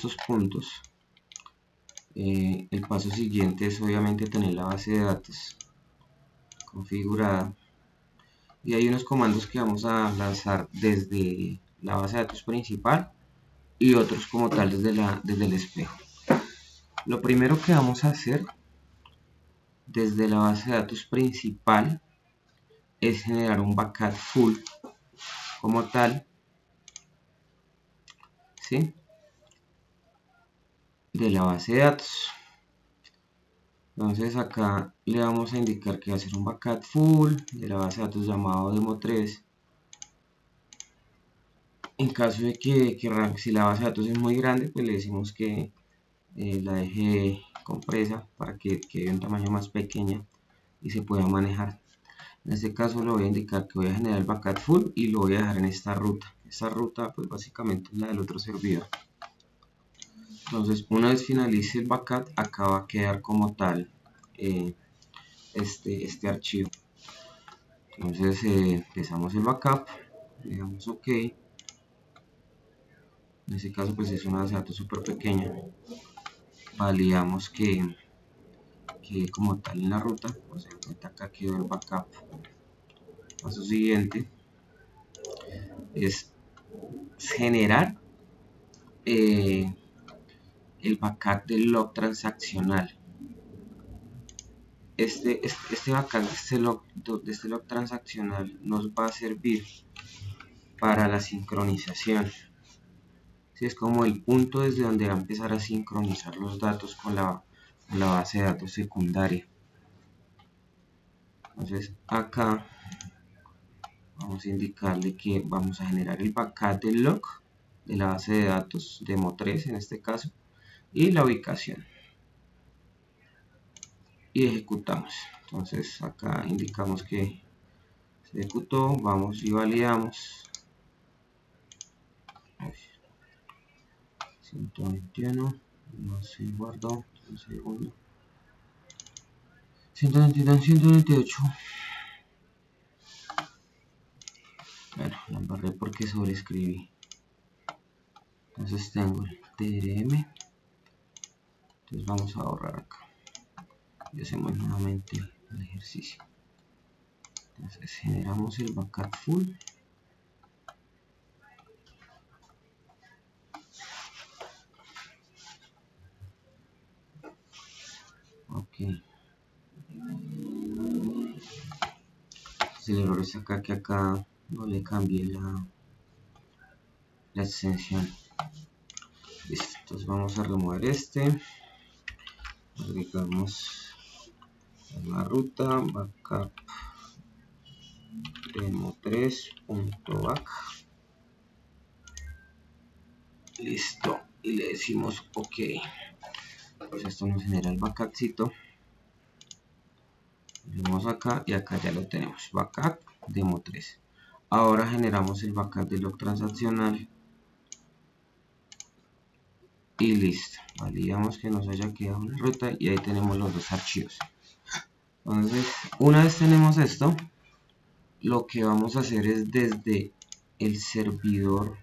estos puntos, el paso siguiente es obviamente tener la base de datos configurada, y hay unos comandos que vamos a lanzar desde la base de datos principal y otros como tal desde el espejo. Lo primero que vamos a hacer desde la base de datos principal es generar un backup full como tal, ¿sí?, de la base de datos. Entonces acá le vamos a indicar que va a ser un backup full de la base de datos llamado demo3. En caso de que si la base de datos es muy grande, pues le decimos que la deje compresa para que quede un tamaño más pequeña y se pueda manejar. En este caso le voy a indicar que voy a generar el backup full y lo voy a dejar en esta ruta. Esta ruta pues básicamente es la del otro servidor. Entonces una vez finalice el backup, acá va a quedar como tal este archivo. Entonces empezamos el backup, le damos OK. En este caso pues es una base de datos súper pequeña. Validamos que como tal en la ruta, pues en cuenta acá quedó el backup. Paso siguiente es generar el backup del log transaccional. Este backup de este log transaccional nos va a servir para la sincronización. Es como el punto desde donde va a empezar a sincronizar los datos con la base de datos secundaria. Entonces acá vamos a indicarle que vamos a generar el backup del log de la base de datos demo3 en este caso y la ubicación, y ejecutamos. Entonces acá indicamos que se ejecutó, vamos y validamos. 121 no se guardó, un segundo. 121, 128. Bueno, la embarré porque sobreescribí. Entonces tengo el DRM. Entonces vamos a borrar acá y hacemos nuevamente el ejercicio. Entonces generamos el backup full. Ok. Entonces el error es acá, que acá no le cambié la extensión. Listo. Entonces vamos a remover agregamos la ruta backup demo3.back. Listo, y le decimos OK. Pues esto nos genera el backupcito. Le damos acá y acá ya lo tenemos, backup demo3. Ahora generamos el backup del log transaccional y listo. Validamos que nos haya quedado la ruta y ahí tenemos los dos archivos. Entonces una vez tenemos esto, lo que vamos a hacer es desde el servidor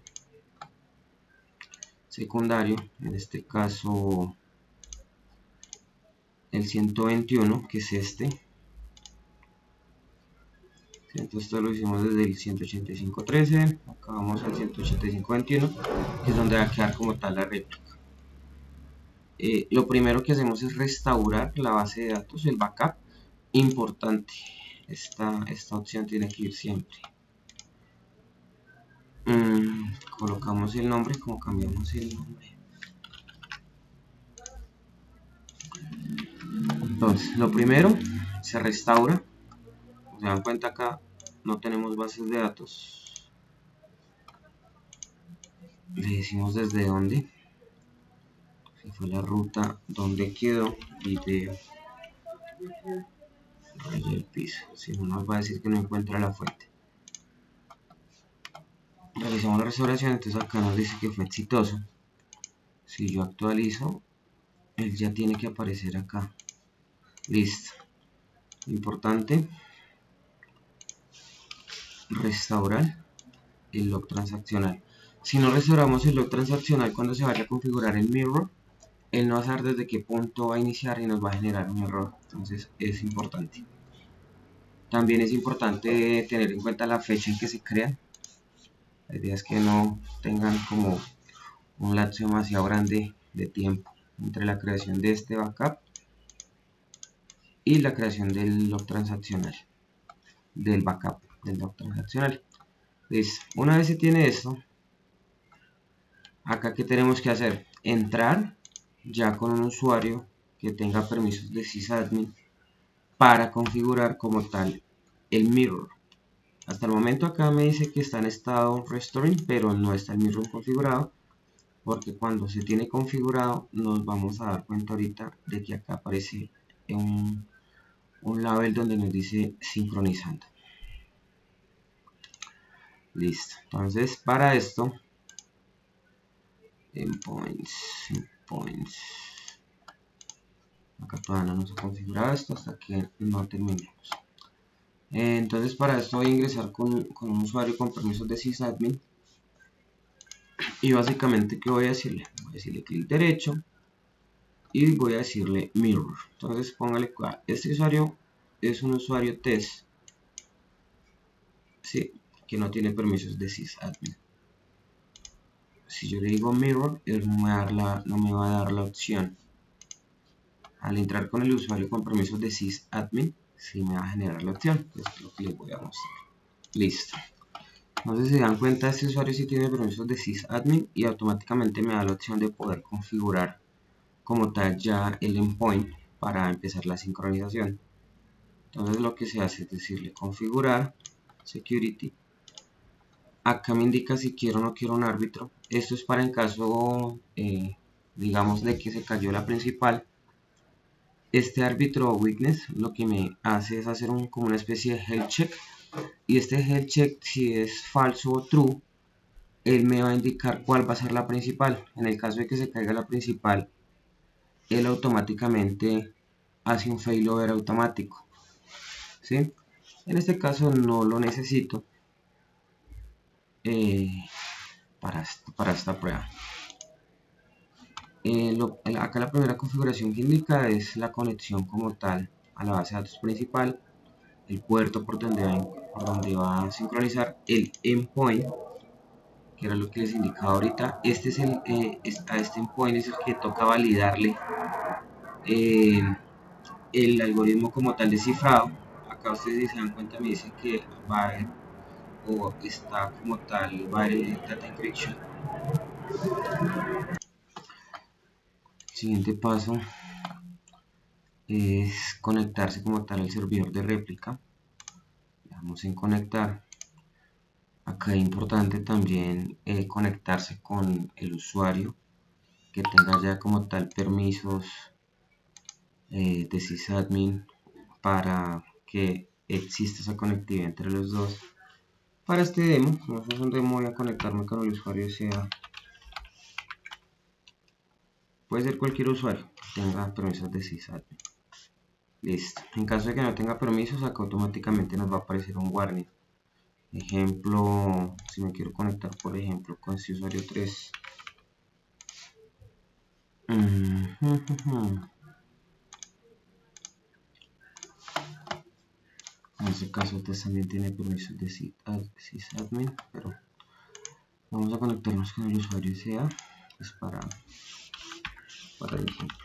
secundario, en este caso el 121, que es este. Entonces esto lo hicimos desde el 185.13, acá vamos al 185.21, que es donde va a quedar como tal la réplica. Lo primero que hacemos es restaurar la base de datos, el backup. Importante, esta opción tiene que ir siempre. Colocamos el nombre, como cambiamos el nombre. Entonces lo primero, se restaura. Se dan cuenta acá no tenemos bases de datos. Le decimos desde dónde, si fue la ruta, donde quedó video, raya el piso. Si no, nos va a decir que no encuentra la fuente. Realizamos la restauración, entonces acá nos dice que fue exitoso. Si yo actualizo, él ya tiene que aparecer acá. Listo. Importante, restaurar el log transaccional. si no restauramos el log transaccional cuando se vaya a configurar el mirror, él no va a saber desde qué punto va a iniciar y nos va a generar un error. Entonces es importante. También es importante tener en cuenta la fecha en que se crean. La idea es que no tengan como un lapso demasiado grande de tiempo entre la creación de este backup y la creación del log transaccional, del backup del log transaccional. Entonces, una vez se tiene esto, acá que tenemos que hacer, entrar ya con un usuario que tenga permisos de sysadmin para configurar como tal el mirror. Hasta el momento acá me dice que está en estado restoring, pero no está el mirror configurado, porque cuando se tiene configurado nos vamos a dar cuenta ahorita de que acá aparece un label donde nos dice sincronizando. Listo. Entonces para esto, endpoints, acá todavía no nos ha configurado esto hasta que no terminemos. Entonces para esto voy a ingresar con un usuario con permisos de sysadmin. Y básicamente, ¿qué voy a decirle? Voy a decirle clic derecho y voy a decirle mirror. Entonces póngale cuál. Este usuario es un usuario test, ¿sí? Que no tiene permisos de sysadmin. Si yo le digo mirror, él no me va a dar la opción. Al entrar con el usuario con permisos de sysadmin, sí me va a generar la opción. Esto es lo que les voy a mostrar. Listo. Entonces, si se dan cuenta, este usuario sí tiene permisos de sysadmin y automáticamente me da la opción de poder configurar como tal ya el endpoint para empezar la sincronización. Entonces lo que se hace es decirle configurar security. Acá me indica si quiero o no quiero un árbitro. Esto es para en caso digamos de que se cayó la principal. Este árbitro witness lo que me hace es hacer como una especie de health check, y este health check, si es falso o true, él me va a indicar cuál va a ser la principal. En el caso de que se caiga la principal, él automáticamente hace un failover automático, ¿sí? En este caso no lo necesito para esta prueba. Acá la primera configuración que indica es la conexión como tal a la base de datos principal, el puerto por donde va a sincronizar, el endpoint, que era lo que les indicaba ahorita. Este es a este endpoint es el que toca validarle el algoritmo como tal de cifrado. Acá ustedes, si se dan cuenta, me dice que va a haber, o está como tal, va a haber data encryption. Siguiente paso es conectarse como tal al servidor de réplica. Vamos en conectar. Acá es importante también conectarse con el usuario que tenga ya como tal permisos de sysadmin para que exista esa conectividad entre los dos. Para este demo, como es un demo, voy a conectarme con el usuario sea, puede ser cualquier usuario que tenga permisos de sysadmin. Listo. En caso de que no tenga permisos, acá automáticamente nos va a aparecer un warning. Ejemplo, si me quiero conectar por ejemplo con este usuario 3. En este caso este también tiene permisos de sysadmin, pero vamos a conectarnos con el usuario sea, pues para el ejemplo.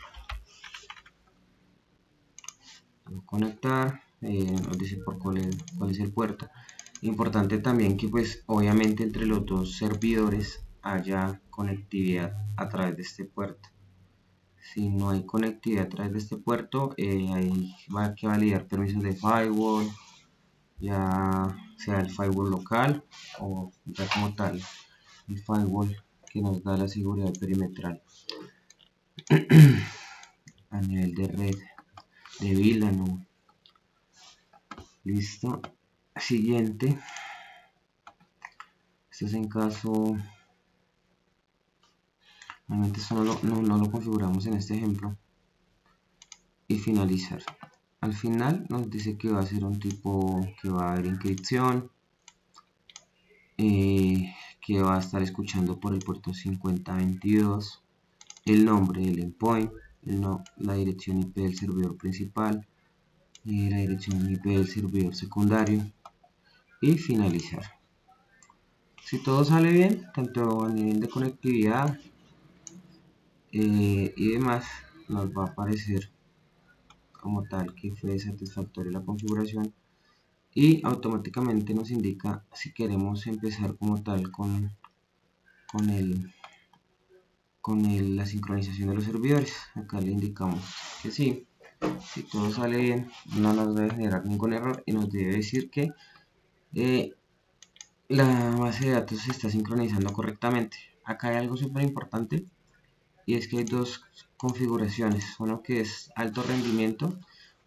Vamos a conectar, nos dice por cuál es el puerto. Importante también que pues obviamente entre los dos servidores haya conectividad a través de este puerto. Si no hay conectividad a través de este puerto, ahí va a que validar permisos de firewall, ya sea el firewall local o ya como tal el firewall que nos da la seguridad perimetral a nivel de red de VLAN, ¿no? Listo. Siguiente, este es en caso, normalmente esto no lo configuramos en este ejemplo, y finalizar. Al final nos dice que va a ser un tipo que va a haber inscripción, que va a estar escuchando por el puerto 5022, el nombre del endpoint, la dirección IP del servidor principal, la dirección IP del servidor secundario y finalizar. Si todo sale bien, tanto a nivel de conectividad y demás, nos va a aparecer como tal que fue satisfactoria la configuración y automáticamente nos indica si queremos empezar como tal con la sincronización de los servidores. Acá le indicamos que sí. Si todo sale bien, no nos debe generar ningún error y nos debe decir que la base de datos se está sincronizando correctamente. Acá hay algo súper importante y es que hay dos configuraciones, uno que es alto rendimiento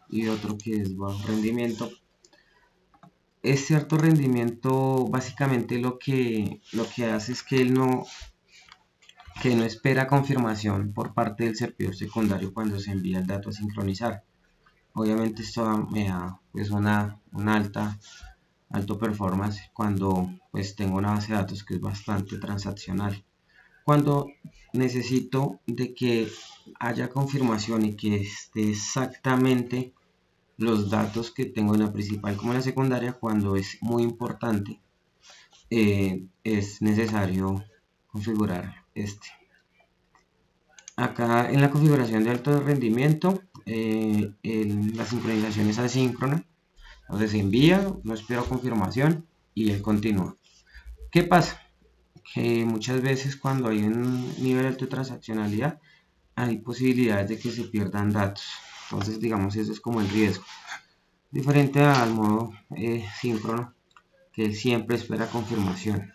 y otro que es bajo rendimiento. Este alto rendimiento básicamente lo que hace es que no espera confirmación por parte del servidor secundario cuando se envía el dato a sincronizar. Obviamente esto me da pues un alto performance cuando pues tengo una base de datos que es bastante transaccional. Cuando necesito de que haya confirmación y que esté exactamente los datos que tengo en la principal como en la secundaria, cuando es muy importante, es necesario configurar este. Acá en la configuración de alto rendimiento, la sincronización es asíncrona. Entonces se envía, no espero confirmación y él continúa. ¿Qué pasa? Que muchas veces cuando hay un nivel alto de transaccionalidad hay posibilidades de que se pierdan datos. Entonces digamos eso es como el riesgo. Diferente al modo síncrono, que él siempre espera confirmación.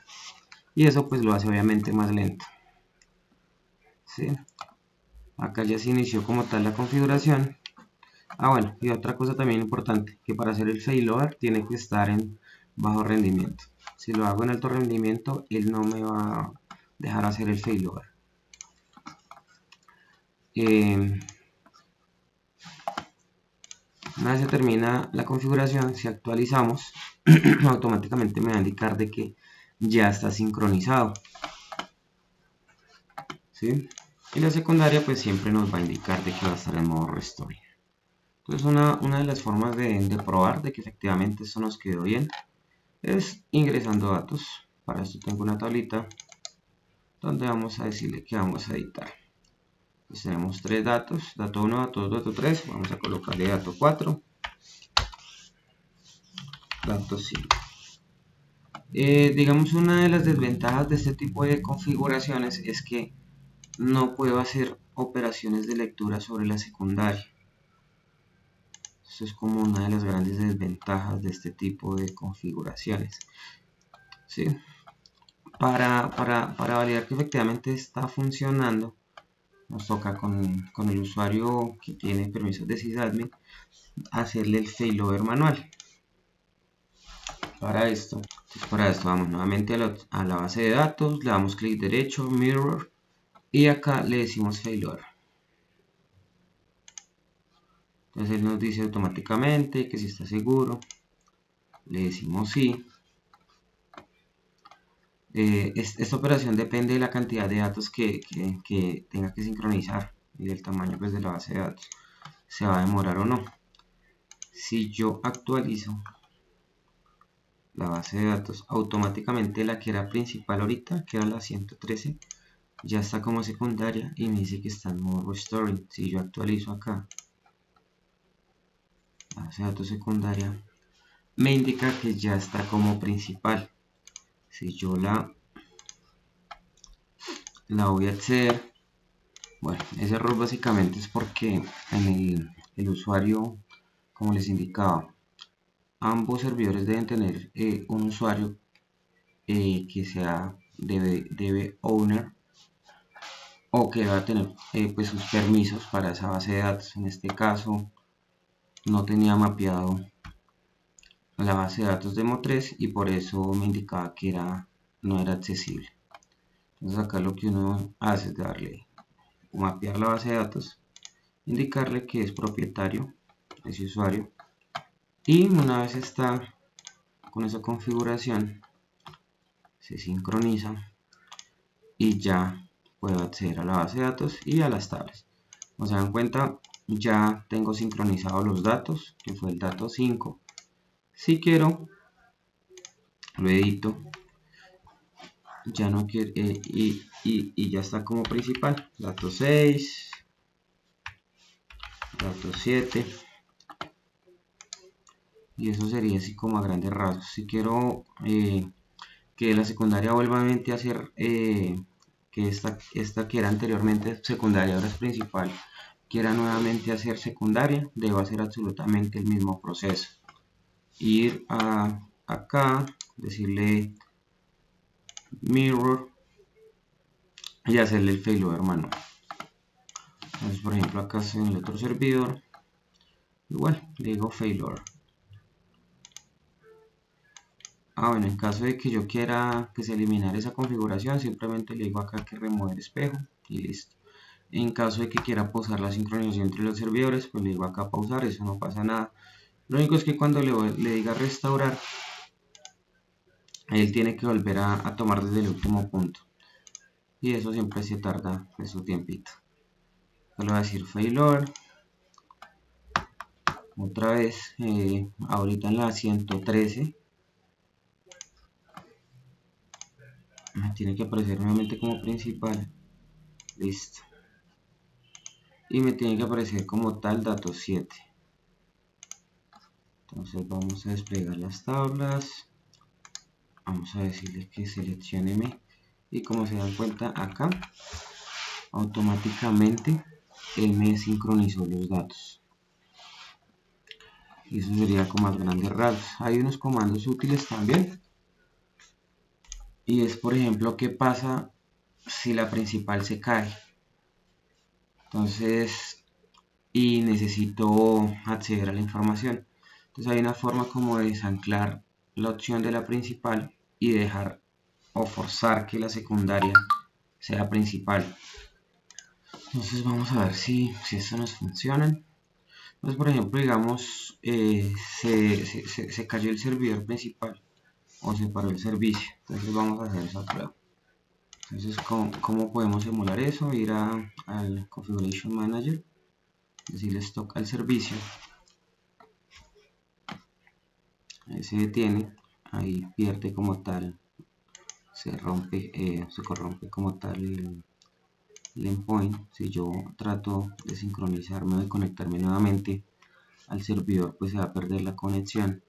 Y eso pues lo hace obviamente más lento. ¿Sí? Acá ya se inició como tal la configuración. Bueno, y otra cosa también importante, que para hacer el failover tiene que estar en bajo rendimiento. Si lo hago en alto rendimiento, él no me va a dejar hacer el failover. Una vez se termina la configuración, si actualizamos, automáticamente me va a indicar de que ya está sincronizado. ¿Sí? Y la secundaria pues siempre nos va a indicar de que va a estar en modo restore. Entonces una de las formas de probar de que efectivamente esto nos quedó bien es ingresando datos. Para esto tengo una tablita donde vamos a decirle que vamos a editar. Entonces tenemos tres datos, dato 1, dato 2, dato 3, vamos a colocarle dato 4, dato 5. Digamos una de las desventajas de este tipo de configuraciones es que no puedo hacer operaciones de lectura sobre la secundaria. Esto es como una de las grandes desventajas de este tipo de configuraciones. ¿Sí? Para validar que efectivamente está funcionando, nos toca con el usuario que tiene permisos de sysadmin hacerle el failover manual. Para esto vamos nuevamente a la base de datos, le damos clic derecho, mirror y acá le decimos failover. Entonces él nos dice automáticamente que si está seguro, le decimos sí. Esta operación depende de la cantidad de datos que tenga que sincronizar y del tamaño pues, de la base de datos. Se va a demorar o no. Si yo actualizo la base de datos, automáticamente la que era principal ahorita, que era la 113, ya está como secundaria y me dice que está en modo restoring. Si yo actualizo acá la base de datos secundaria, me indica que ya está como principal. Si yo la voy a acceder, bueno, ese error básicamente es porque en el usuario, como les indicaba, ambos servidores deben tener un usuario que sea debe owner o que va a tener pues sus permisos para esa base de datos. En este caso no tenía mapeado la base de datos demo3 y por eso me indicaba que no era accesible. Entonces acá lo que uno hace es darle mapear la base de datos, indicarle que es propietario ese usuario y una vez está con esa configuración se sincroniza y ya puedo acceder a la base de datos y a las tablas. Como se dan cuenta, ya tengo sincronizados los datos, que fue el dato 5. Si quiero, lo edito, ya no quiero, y ya está como principal, dato 6, dato 7, y eso sería así como a grandes rasgos. Si quiero que la secundaria vuelva a ser, que esta que era anteriormente secundaria ahora es principal, quiera nuevamente hacer secundaria, debo hacer absolutamente el mismo proceso. Ir a acá, decirle mirror y hacerle el failover manual. Entonces, por ejemplo, acá en el otro servidor, igual le digo failover. Bueno, en caso de que yo quiera que se eliminara esa configuración, simplemente le digo acá que remover espejo y listo. En caso de que quiera pausar la sincronización entre los servidores, pues le digo acá pausar, eso no pasa nada. Lo único es que cuando le diga restaurar, él tiene que volver a tomar desde el último punto. Y eso siempre se tarda su tiempito. Le voy a decir failover. Otra vez, ahorita en la 113. Me tiene que aparecer nuevamente como principal. Listo. Y me tiene que aparecer como tal dato 7. Entonces vamos a desplegar las tablas. Vamos a decirle que seleccione y como se dan cuenta acá automáticamente él me sincronizó los datos y eso sería como a grandes rasgos. Hay unos comandos útiles también y es por ejemplo qué pasa si la principal se cae, entonces y necesito acceder a la información. Entonces hay una forma como de desanclar la opción de la principal y dejar o forzar que la secundaria sea principal. Entonces vamos a ver si esto nos funciona. Entonces por ejemplo digamos se cayó el servidor principal o se paró el servicio. Entonces vamos a hacer esa prueba. Entonces ¿cómo podemos emular eso? Ir al Configuration Manager, decirle stop al servicio. Ahí se detiene, ahí pierde como tal, se corrompe como tal el endpoint. Si yo trato de sincronizarme o de conectarme nuevamente al servidor, pues se va a perder la conexión.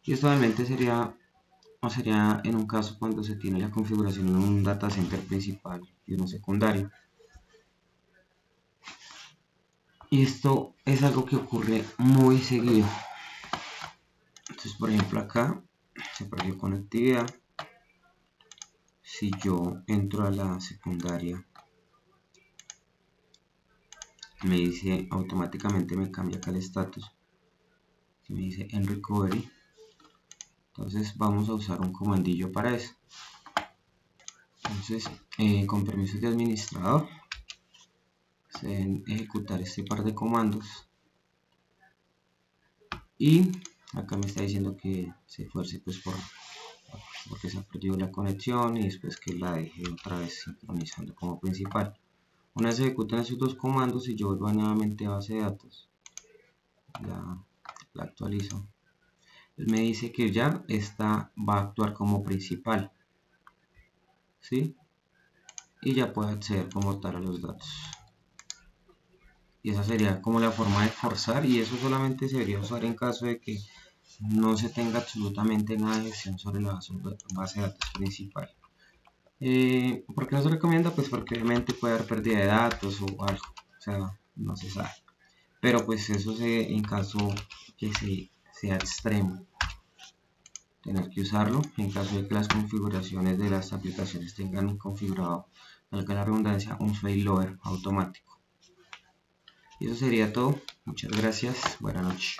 Y esto realmente sería en un caso cuando se tiene la configuración en un data center principal y uno secundario. Y esto es algo que ocurre muy seguido. Entonces por ejemplo acá se perdió conectividad. Si yo entro a la secundaria, me dice automáticamente, me cambia acá el estatus, me dice en recovery. Entonces vamos a usar un comandillo para eso. Entonces con permisos de administrador se deben ejecutar este par de comandos y acá me está diciendo que se esfuerce pues porque se ha perdido la conexión y después que la deje otra vez sincronizando como principal. Una vez se ejecutan esos dos comandos y yo vuelvo nuevamente a base de datos, la actualizo, él me dice que ya esta va a actuar como principal, ¿sí? Y ya puede acceder como tal a los datos. Y esa sería como la forma de forzar, y eso solamente se debería usar en caso de que no se tenga absolutamente nada de gestión sobre la base de datos principal. ¿Por qué no se recomienda? Pues porque obviamente puede haber pérdida de datos o algo, o sea, no se sabe. Pero pues eso en caso que sea extremo, tener que usarlo en caso de que las configuraciones de las aplicaciones tengan configurado, valga la redundancia, un failover automático. Y eso sería todo. Muchas gracias. Buenas noches.